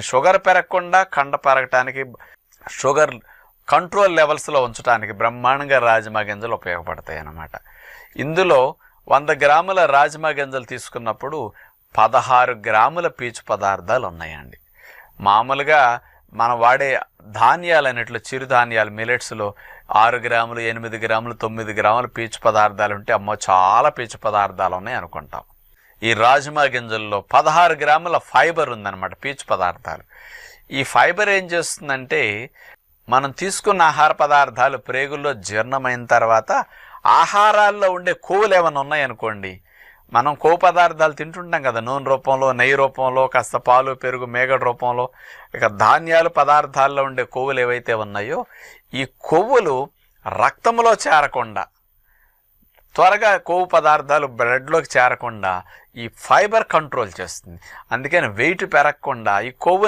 Sugar పెరగకుండా కండ పెరగటానికి, షుగర్ కంట్రోల్ లెవెల్స్లో ఉంచడానికి బ్రహ్మాండంగా రాజ్మా గింజలు ఉపయోగపడతాయి అన్నమాట. ఇందులో 100 గ్రాముల రాజ్మా గింజలు తీసుకున్నప్పుడు 16 గ్రాముల పీచు పదార్థాలు ఉన్నాయండి. మామూలుగా మనం వాడే ధాన్యాలు అన్నిట్లో చిరుధాన్యాలు మిలెట్స్లో 6 గ్రాములు, 8 గ్రాములు, 9 గ్రాములు పీచు పదార్థాలు ఉంటే అమ్మో చాలా పీచు పదార్థాలు ఉన్నాయి అనుకుంటాం. ఈ రాజ్మా గింజల్లో 16 గ్రాముల ఫైబర్ ఉందన్నమాట, పీచు పదార్థాలు. ఈ ఫైబర్ ఏం చేస్తుందంటే మనం తీసుకున్న ఆహార పదార్థాలు ప్రేగుల్లో జీర్ణమైన తర్వాత ఆహారాల్లో ఉండే కొవ్వులు ఏమైనా ఉన్నాయనుకోండి, మనం కొవ్వు పదార్థాలు తింటుంటాం కదా, నూనె రూపంలో, నెయ్యి రూపంలో, కాస్త పాలు పెరుగు మేగడ రూపంలో, ఇక ధాన్యాలు పదార్థాల్లో ఉండే కొవ్వులు ఏవైతే ఉన్నాయో ఈ కొవ్వులు రక్తంలో చేరకుండా, త్వరగా కొవ్వు పదార్థాలు బ్లడ్లోకి చేరకుండా ఈ ఫైబర్ కంట్రోల్ చేస్తుంది. అందుకని వెయిట్ పెరగకుండా ఈ కొవ్వు